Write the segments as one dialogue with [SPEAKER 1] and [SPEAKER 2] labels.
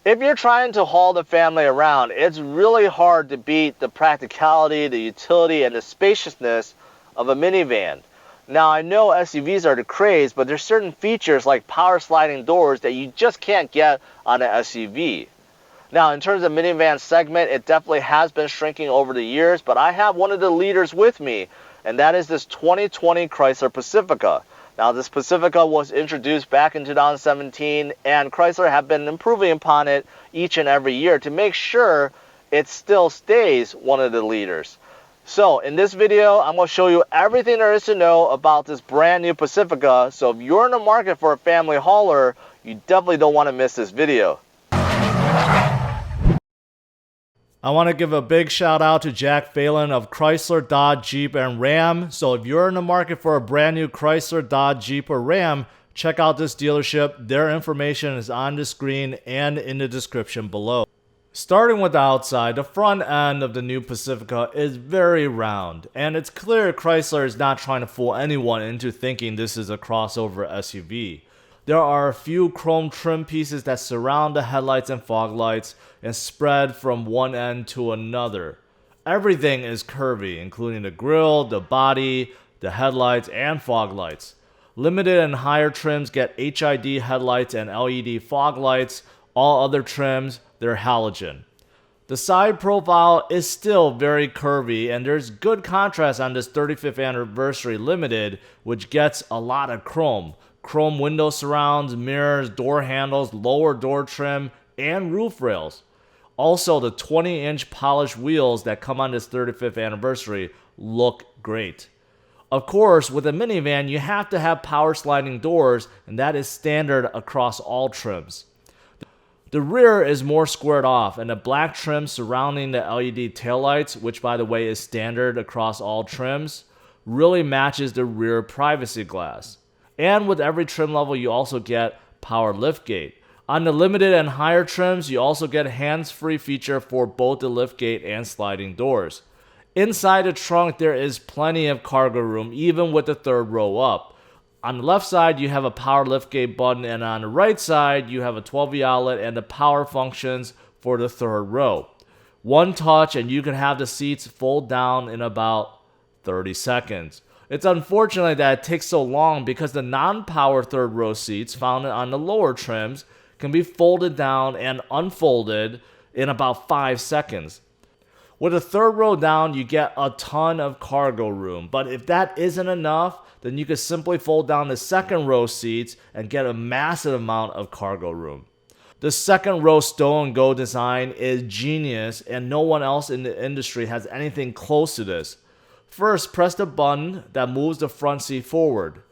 [SPEAKER 1] If you're trying to haul the family around, it's really hard to beat the practicality, the utility, and the spaciousness of a minivan. Now, I know SUVs are the craze, but there's certain features like power sliding doors that you just can't get on an SUV. Now, in terms of minivan segment, it definitely has been shrinking over the years, but I have one of the leaders with me, and that is this 2020 Chrysler Pacifica. Now, this Pacifica was introduced back in 2017, and Chrysler have been improving upon it each and every year to make sure it still stays one of the leaders. So, in this video, I'm going to show you everything there is to know about this brand new Pacifica. So, if you're in the market for a family hauler, you definitely don't want to miss this video.
[SPEAKER 2] I want to give a big shout out to Jack Phelan of Chrysler, Dodge, Jeep, and Ram. So if you're in the market for a brand new Chrysler, Dodge, Jeep, or Ram, check out this dealership. Their information is on the screen and in the description below. Starting with the outside, the front end of the new Pacifica is very round, and it's clear Chrysler is not trying to fool anyone into thinking this is a crossover SUV. There are a few chrome trim pieces that surround the headlights and fog lights and spread from one end to another. Everything is curvy, including the grille, the body, the headlights, and fog lights. Limited and higher trims get HID headlights and LED fog lights. All other trims, they're halogen. The side profile is still very curvy, and there's good contrast on this 35th anniversary limited, which gets a lot of chrome. Chrome window surrounds, mirrors, door handles, lower door trim, and roof rails. Also, the 20-inch polished wheels that come on this 35th anniversary look great. Of course, with a minivan, you have to have power sliding doors, and that is standard across all trims. The rear is more squared off, and the black trim surrounding the LED taillights, which by the way is standard across all trims, really matches the rear privacy glass. And with every trim level, you also get power liftgate. On the limited and higher trims, you also get hands-free feature for both the liftgate and sliding doors. Inside the trunk, there is plenty of cargo room, even with the third row up. On the left side, you have a power liftgate button, and on the right side, you have a 12V outlet and the power functions for the third row. One touch, and you can have the seats fold down in about 30 seconds. It's unfortunate that it takes so long because the non-power third row seats found on the lower trims can be folded down and unfolded in about 5 seconds. With the third row down, you get a ton of cargo room, but if that isn't enough, then you can simply fold down the second row seats and get a massive amount of cargo room. The second row stow and go design is genius, and no one else in the industry has anything close to this. First, press the button that moves the front seat forward.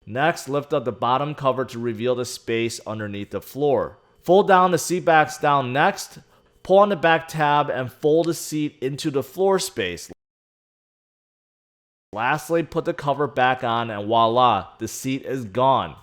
[SPEAKER 2] Next, lift up the bottom cover to reveal the space underneath the floor. Fold down the seat backs down next. Pull on the back tab and fold the seat into the floor space. Lastly, put the cover back on and voila, the seat is gone.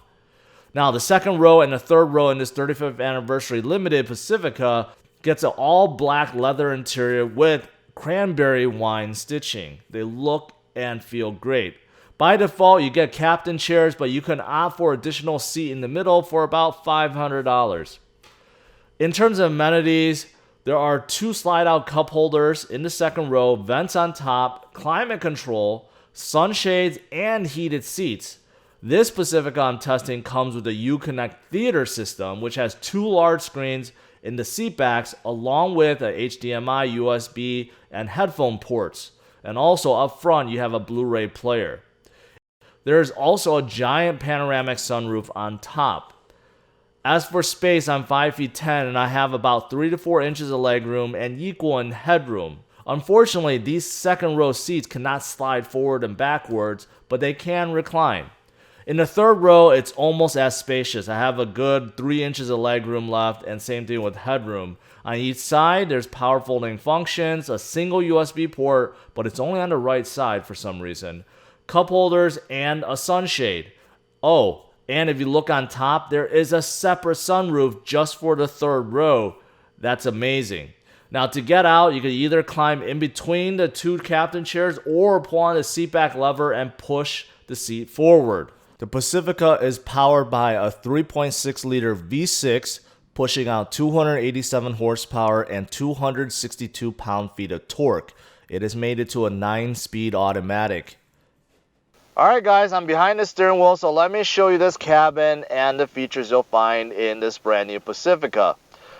[SPEAKER 2] Now, the second row and the third row in this 35th anniversary limited Pacifica gets an all black leather interior with cranberry wine stitching. They look and feel great. By default, you get captain chairs, but you can opt for additional seat in the middle for about $500. In terms of amenities, there are 2 slide-out cup holders in the second row, vents on top, climate control, sunshades, and heated seats. This Pacifica I'm testing comes with a Uconnect theater system, which has 2 large screens in the seat backs, along with a HDMI, USB, and headphone ports. And also up front, you have a Blu-ray player. There is also a giant panoramic sunroof on top. As for space, I'm 5 feet 10 and I have about 3 to 4 inches of legroom and equal in headroom. Unfortunately, these second row seats cannot slide forward and backwards, but they can recline. In the third row, it's almost as spacious. I have a good 3 inches of legroom left, and same thing with headroom. On each side, there's power folding functions, a single USB port, but it's only on the right side for some reason. Cup holders, and a sunshade. Oh, and if you look on top, there is a separate sunroof just for the third row. That's amazing. Now, to get out, you can either climb in between the 2 captain chairs or pull on the seatback lever and push the seat forward. The Pacifica is powered by a 3.6 liter V6, pushing out 287 horsepower and 262 pound-feet of torque. It is mated to a 9-speed automatic.
[SPEAKER 1] Alright guys, I'm behind the steering wheel, so let me show you this cabin and the features you'll find in this brand new Pacifica.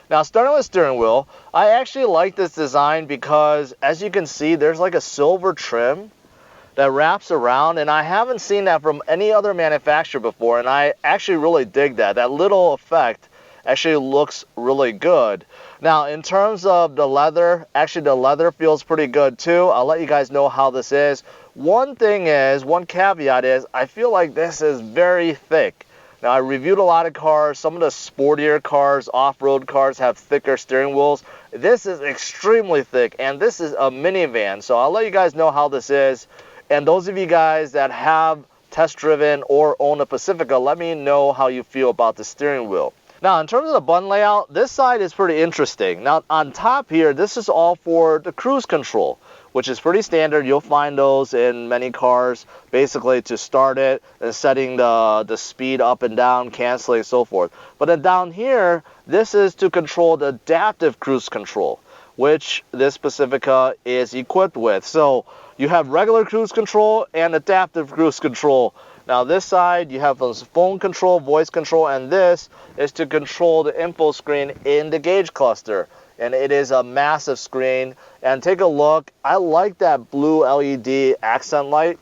[SPEAKER 1] Now, starting with the steering wheel, I actually like this design because, as you can see, there's like a silver trim that wraps around, and I haven't seen that from any other manufacturer before, and I actually really dig that. That little effect actually looks really good. Now, in terms of the leather, actually the leather feels pretty good too. I'll let you guys know how this is. One caveat is, I feel like this is very thick. Now, I reviewed a lot of cars. Some of the sportier cars, off-road cars, have thicker steering wheels. This is extremely thick, and this is a minivan, so I'll let you guys know how this is. And those of you guys that have test driven or own a Pacifica, let me know how you feel about the steering wheel. Now, in terms of the button layout, this side is pretty interesting. Now, on top here, this is all for the cruise control, which is pretty standard. You'll find those in many cars, basically to start it and setting the speed up and down, canceling, so forth. But then down here, this is to control the adaptive cruise control, which this Pacifica is equipped with. So you have regular cruise control and adaptive cruise control. Now this side, you have phone control, voice control, and this is to control the info screen in the gauge cluster. And it is a massive screen. And take a look, I like that blue LED accent light.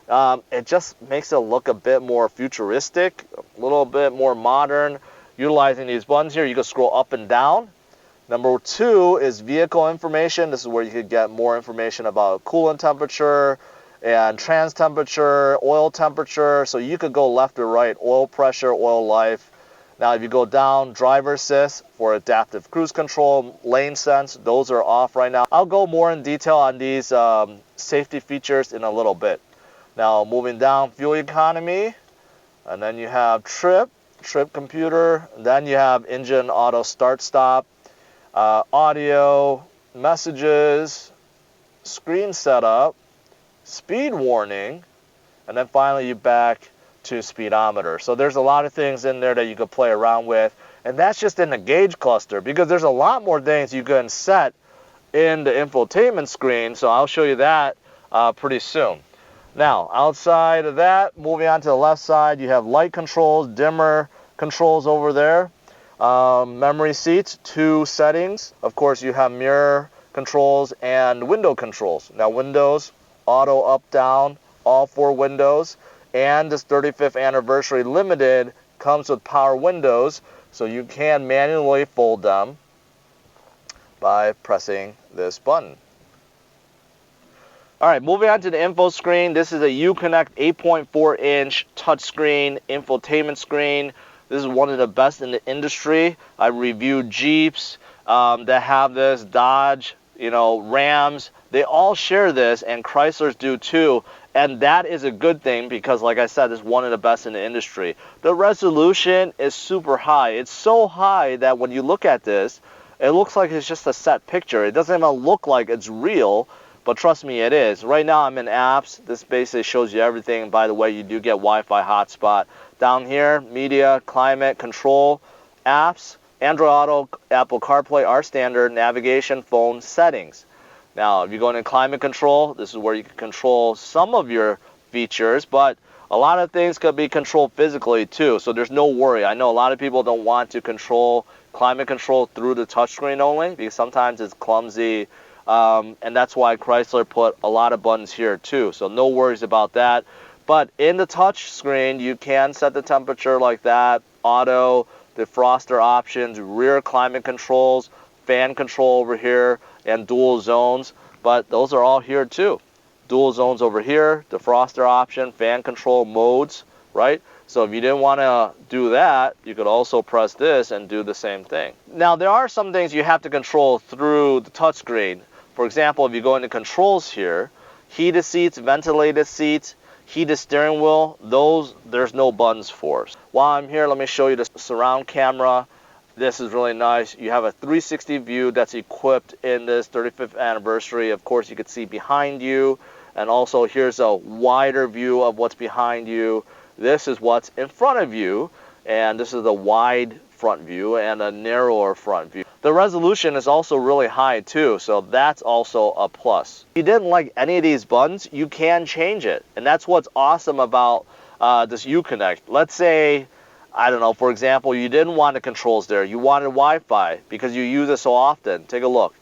[SPEAKER 1] It just makes it look a bit more futuristic, a little bit more modern. Utilizing these buttons here, you can scroll up and down. Number 2 is vehicle information. This is where you could get more information about coolant temperature and trans temperature, oil temperature. So you could go left or right, oil pressure, oil life. Now, if you go down, driver assist for adaptive cruise control, lane sense, those are off right now. I'll go more in detail on these safety features in a little bit. Now, moving down, fuel economy, and then you have trip computer, then you have engine auto start stop, audio, messages, screen setup, speed warning, and then finally you back to speedometer. So there's a lot of things in there that you could play around with, and that's just in the gauge cluster, because there's a lot more things you can set in the infotainment screen. So I'll show you that pretty soon. Now, outside of that, moving on to the left side, you have light controls, dimmer controls over there. Memory seats, 2 settings. Of course, you have mirror controls and window controls. Now, windows, auto up, down, all 4 windows. And this 35th anniversary limited comes with power windows, so you can manually fold them by pressing this button. All right, moving on to the info screen. This is a Uconnect 8.4-inch touchscreen infotainment screen. This is one of the best in the industry. I reviewed Jeeps that have this, Dodge, Rams. They all share this, and Chryslers do too. And that is a good thing because, like I said, it's one of the best in the industry. The resolution is super high. It's so high that when you look at this, it looks like it's just a set picture. It doesn't even look like it's real, but trust me, it is. Right now I'm in apps. This basically shows you everything. By the way, you do get Wi-Fi hotspot. Down here, media, climate, control, apps, Android Auto, Apple CarPlay are standard, navigation, phone, settings. Now, if you go into climate control, this is where you can control some of your features, but a lot of things could be controlled physically too, so there's no worry. I know a lot of people don't want to control climate control through the touchscreen only because sometimes it's clumsy, and that's why Chrysler put a lot of buttons here too, so no worries about that. But in the touch screen, you can set the temperature like that, auto, defroster options, rear climate controls, fan control over here, and dual zones. But those are all here too. Dual zones over here, defroster option, fan control modes, right? So if you didn't want to do that, you could also press this and do the same thing. Now, there are some things you have to control through the touchscreen. For example, if you go into controls here, heated seats, ventilated seats, heated steering wheel, those there's no buttons for. While I'm here, let me show you the surround camera. This is really nice. You have a 360 view that's equipped in this 35th anniversary. Of course, you can see behind you, and also here's a wider view of what's behind you. This is what's in front of you, and this is the wide front view and a narrower front view. The resolution is also really high too, so that's also a plus. If you didn't like any of these buttons, you can change it, and that's what's awesome about this Uconnect. Let's say, I don't know, for example, you didn't want the controls there, you wanted Wi-Fi because you use it so often. Take a look.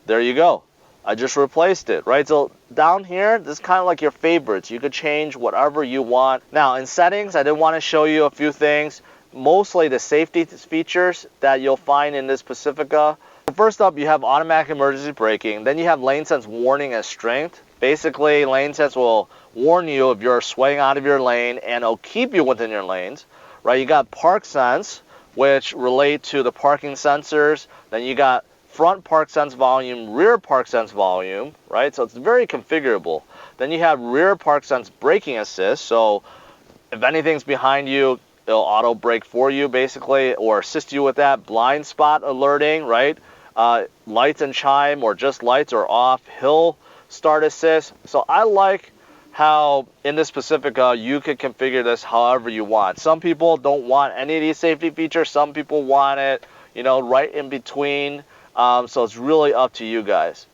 [SPEAKER 1] There you go. I just replaced it, right? So down here, this is kind of like your favorites. You could change whatever you want. Now in settings, I did want to show you a few things. Mostly the safety features that you'll find in this Pacifica. First up, you have automatic emergency braking. Then you have lane sense warning and strength. Basically, lane sense will warn you if you're swaying out of your lane, and it'll keep you within your lanes, right? You got park sense, which relate to the parking sensors. Then you got front park sense volume, rear park sense volume, right? So it's very configurable. Then you have rear park sense braking assist. So if anything's behind you, it'll auto brake for you basically, or assist you with that. Blind spot alerting, right? Lights and chime, or just lights or off. Hill start assist. So I like how in this Pacifica you can configure this however you want. Some people don't want any of these safety features. Some people want it, you know, right in between. So it's really up to you guys.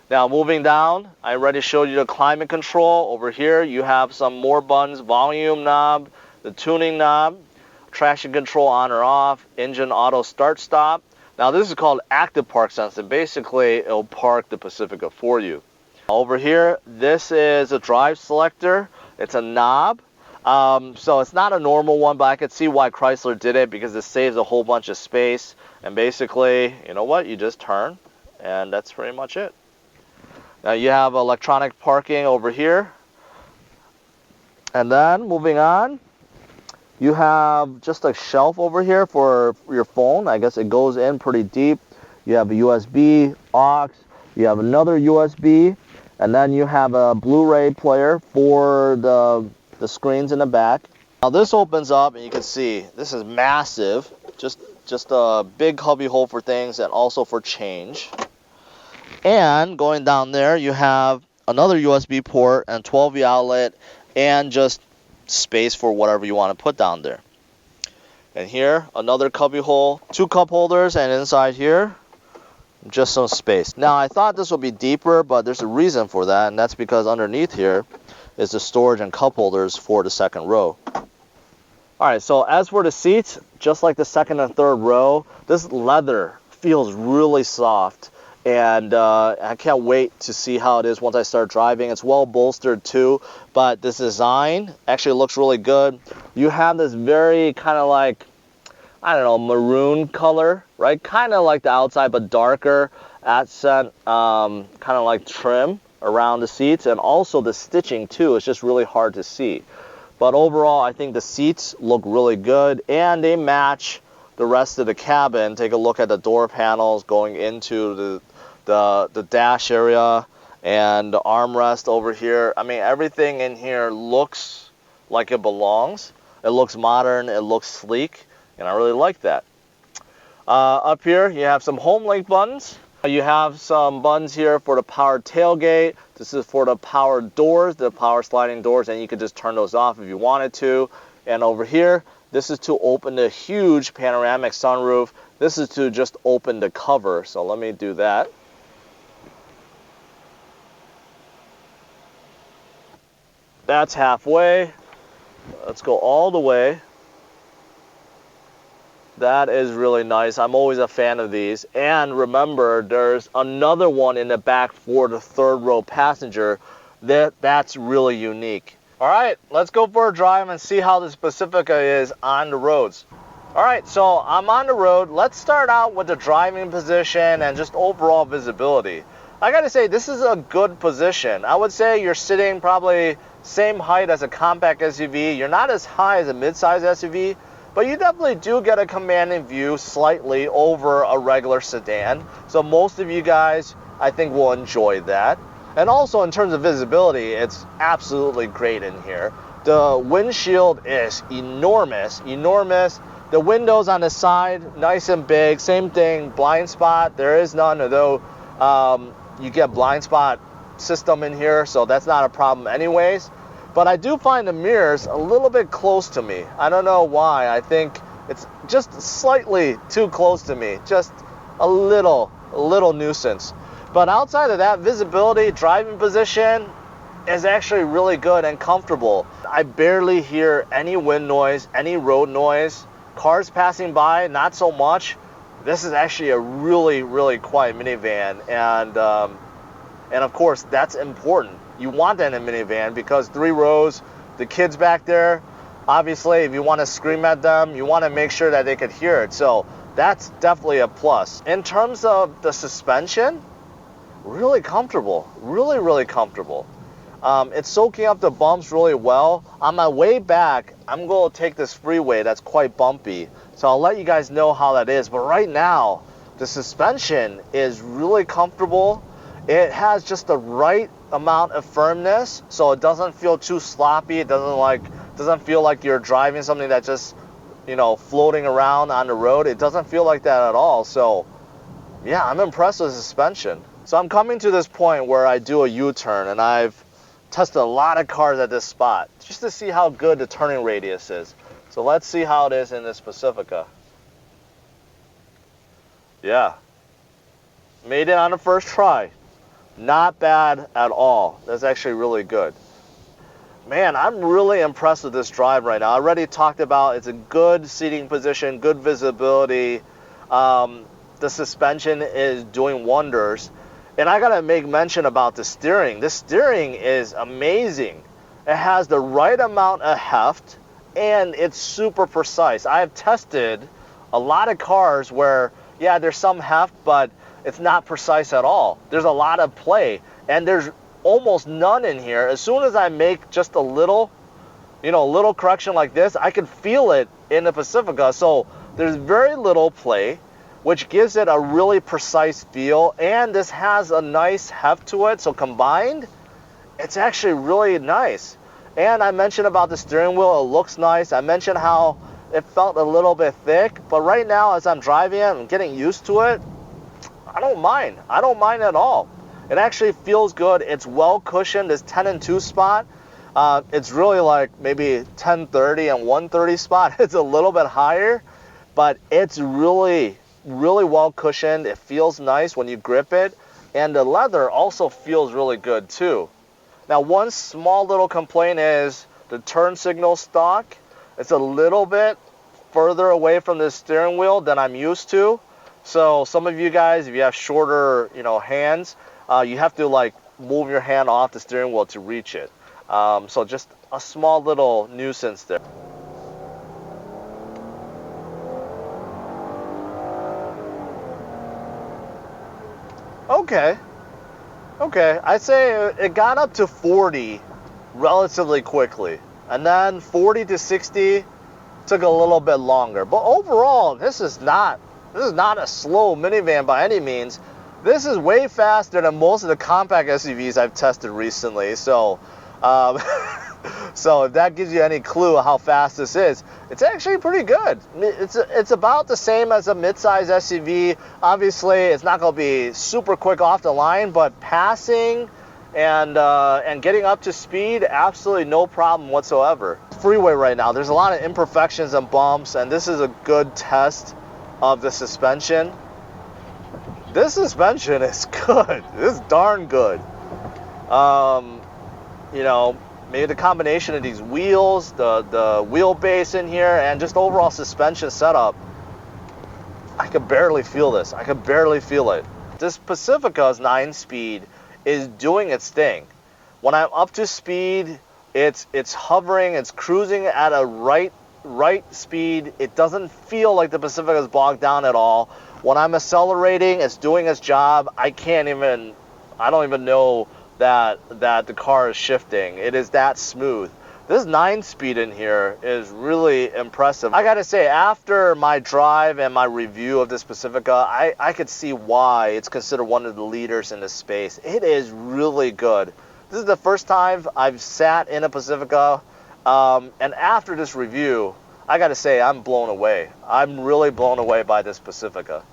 [SPEAKER 1] Now moving down, I already showed you the climate control. Over here you have some more buttons: volume knob, the tuning knob, traction control on or off, engine auto start stop. Now this is called active park sense, and basically it'll park the Pacifica for you. Over here, this is a drive selector. It's a knob. So it's not a normal one, but I could see why Chrysler did it, because it saves a whole bunch of space. And basically, you know what, you just turn, and that's pretty much it. Now you have electronic parking over here. And then moving on, you have just a shelf over here for your phone. I guess it goes in pretty deep. You have a USB, aux, you have another USB, and then you have a Blu-ray player for the screens in the back. Now this opens up, and you can see this is massive. Just a big cubby hole for things, and also for change. And going down there, you have another USB port and 12V outlet, and just space for whatever you want to put down there. And here, another cubby hole, 2 cup holders, and inside here, just some space. Now I thought this would be deeper, but there's a reason for that, and that's because underneath here is the storage and cup holders for the second row. Alright, so as for the seats, just like the second and third row, this leather feels really soft, and I can't wait to see how it is once I start driving. It's well bolstered too, but this design actually looks really good. You have this very kind of like, I don't know, maroon color, right? Kind of like the outside, but darker accent, kind of like trim around the seats, and also the stitching too. It's just really hard to see. But overall, I think the seats look really good, and they match the rest of the cabin. Take a look at the door panels going into the dash area, and the armrest over here. I mean, everything in here looks like it belongs. It looks modern, it looks sleek, and I really like that. Up here, you have some home link buttons. You have some buttons here for the power tailgate. This is for the power doors, the power sliding doors, and you could just turn those off if you wanted to. And over here, this is to open the huge panoramic sunroof. This is to just open the cover. So let me do that. That's halfway. Let's go all the way. That is really nice. I'm always a fan of these. And remember, there's another one in the back for the third row passenger. That's really unique. All right, let's go for a drive and see how this Pacifica is on the roads. All right, so I'm on the road. Let's start out with the driving position and just overall visibility. I gotta say, this is a good position. I would say you're sitting probably same height as a compact SUV. You're not as high as a midsize SUV, but you definitely do get a commanding view slightly over a regular sedan. So most of you guys, I think, will enjoy that. And also in terms of visibility, it's absolutely great in here. The windshield is enormous. The windows on the side, nice and big. Same thing, blind spot, there is none, although you get blind spot system in here, so that's not a problem anyways. But I do find the mirrors a little bit close to me. I don't know why. I think it's just slightly too close to me. Just a little nuisance. But outside of that, visibility, driving position is actually really good and comfortable. I barely hear any wind noise, any road noise. Cars passing by, not so much. This is actually a really quiet minivan, and of course that's important. You want that in a minivan because 3 rows, the kids back there, obviously if you want to scream at them, you want to make sure that they could hear it. So that's definitely a plus. In terms of the suspension, really comfortable, really comfortable. It's soaking up the bumps really well. On my way back, I'm going to take this freeway that's quite bumpy. So I'll let you guys know how that is. But right now, the suspension is really comfortable. It has just the right amount of firmness, so it doesn't feel too sloppy. It doesn't feel like you're driving something that's just, floating around on the road. It doesn't feel like that at all. So yeah, I'm impressed with the suspension. So I'm coming to this point where I do a U-turn, and I've tested a lot of cars at this spot just to see how good the turning radius is. So let's see how it is in this Pacifica. Yeah, made it on the first try. Not bad at all. That's actually really good. Man, I'm really impressed with this drive right now. I already talked about it's a good seating position, good visibility. The suspension is doing wonders. And I gotta make mention about the steering. The steering is amazing. It has the right amount of heft and it's super precise. I have tested a lot of cars where, yeah, there's some heft, but it's not precise at all. There's a lot of play, and there's almost none in here. As soon as I make just a little correction like this, I can feel it in the Pacifica. So there's very little play, which gives it a really precise feel, and this has a nice heft to it. So combined, it's actually really nice. And I mentioned about the steering wheel, it looks nice. I mentioned how it felt a little bit thick, but right now as I'm driving it, I'm getting used to it. I don't mind. I don't mind at all. It actually feels good. It's well cushioned. This 10 and 2 spot, it's really like maybe 1030 and 130 spot. It's a little bit higher, but it's really well cushioned. It feels nice when you grip it, and the leather also feels really good too. Now, one small little complaint is the turn signal stalk. It's a little bit further away from the steering wheel than I'm used to. So some of you guys, if you have shorter, hands, you have to move your hand off the steering wheel to reach it. So just a small little nuisance there. Okay. I'd say it got up to 40 relatively quickly. And then 40 to 60 took a little bit longer. But overall, this is not a slow minivan by any means. This is way faster than most of the compact SUVs I've tested recently. So, so if that gives you any clue how fast this is, it's actually pretty good. It's about the same as a midsize SUV. Obviously, it's not going to be super quick off the line, but passing and getting up to speed, absolutely no problem whatsoever. Freeway right now, there's a lot of imperfections and bumps, and this is a good test of the suspension. This suspension is good. It's darn good. Maybe the combination of these wheels, the wheelbase in here, and just overall suspension setup, I could barely feel this. I could barely feel it. This Pacifica's 9-speed is doing its thing. When I'm up to speed, it's hovering, it's cruising at a right speed. It doesn't feel like the Pacifica is bogged down at all. When I'm accelerating, it's doing its job. I don't even know that the car is shifting. It is that smooth. This 9-speed in here is really impressive. I gotta say, after my drive and my review of this Pacifica, I could see why it's considered one of the leaders in this space. It is really good. This is the first time I've sat in a Pacifica, and after this review, I gotta say, I'm blown away. I'm really blown away by this Pacifica.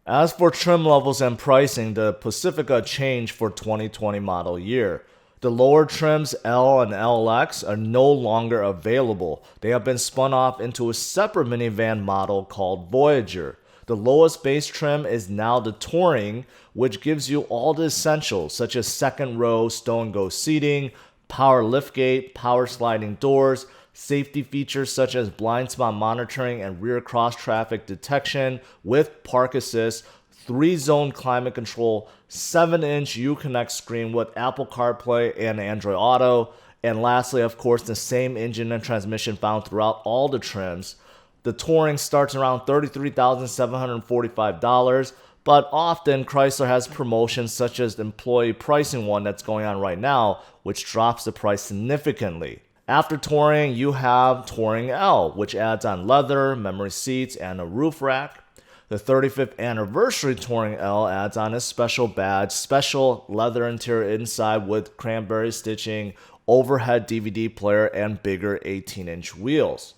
[SPEAKER 2] As for trim levels and pricing, the Pacifica changed for 2020 model year. The lower trims L and LX are no longer available. They have been spun off into a separate minivan model called Voyager. The lowest base trim is now the Touring, which gives you all the essentials such as second row stow-and-go seating, power liftgate, power sliding doors, safety features such as blind spot monitoring and rear cross traffic detection with park assist, 3-zone climate control, 7-inch Uconnect screen with Apple CarPlay and Android Auto, and lastly, of course, the same engine and transmission found throughout all the trims. The Touring starts around $33,745, but often Chrysler has promotions such as the employee pricing one that's going on right now, which drops the price significantly. After Touring, you have Touring L, which adds on leather, memory seats, and a roof rack. The 35th anniversary Touring L adds on a special badge, special leather interior inside with cranberry stitching, overhead DVD player, and bigger 18-inch wheels.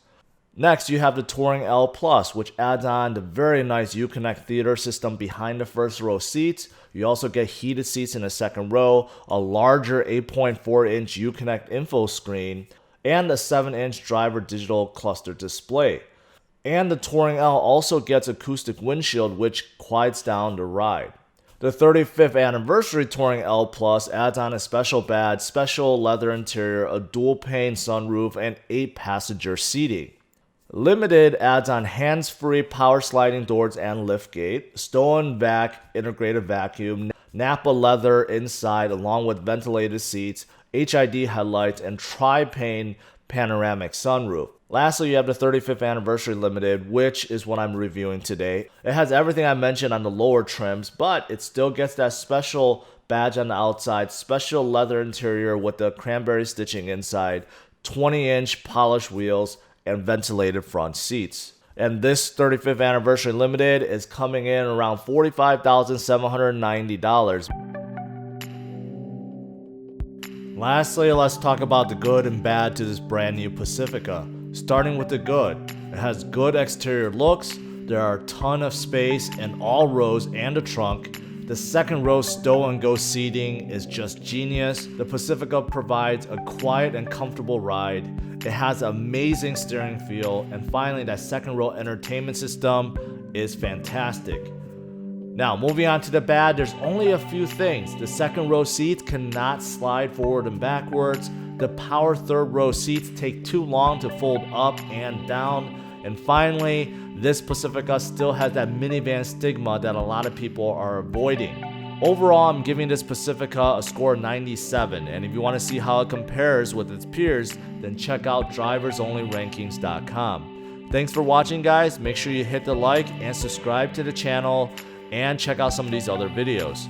[SPEAKER 2] Next, you have the Touring L Plus, which adds on the very nice Uconnect theater system behind the first row seats. You also get heated seats in the second row, a larger 8.4-inch Uconnect info screen, and a 7-inch driver digital cluster display. And the Touring L also gets acoustic windshield, which quiets down the ride. The 35th anniversary Touring L Plus adds on a special badge, special leather interior, a dual-pane sunroof, and 8-passenger seating. Limited adds on hands-free power sliding doors and liftgate, stow-and-vac integrated vacuum, Napa leather inside along with ventilated seats, HID headlights, and tri-pane panoramic sunroof. Lastly, you have the 35th Anniversary Limited, which is what I'm reviewing today. It has everything I mentioned on the lower trims, but it still gets that special badge on the outside, special leather interior with the cranberry stitching inside, 20-inch polished wheels, and ventilated front seats. And this 35th Anniversary Limited is coming in around $45,790. Lastly, let's talk about the good and bad to this brand new Pacifica. Starting with the good, it has good exterior looks, there are a ton of space in all rows and the trunk. The second row stow and go seating is just genius. The Pacifica provides a quiet and comfortable ride. It has an amazing steering feel, and finally that second row entertainment system is fantastic. Now, moving on to the bad, there's only a few things. The second row seats cannot slide forward and backwards. The power third row seats take too long to fold up and down. And finally, this Pacifica still has that minivan stigma that a lot of people are avoiding. Overall, I'm giving this Pacifica a score of 97, and if you want to see how it compares with its peers, then check out driversonlyrankings.com. Thanks for watching, guys. Make sure you hit the like and subscribe to the channel, and check out some of these other videos.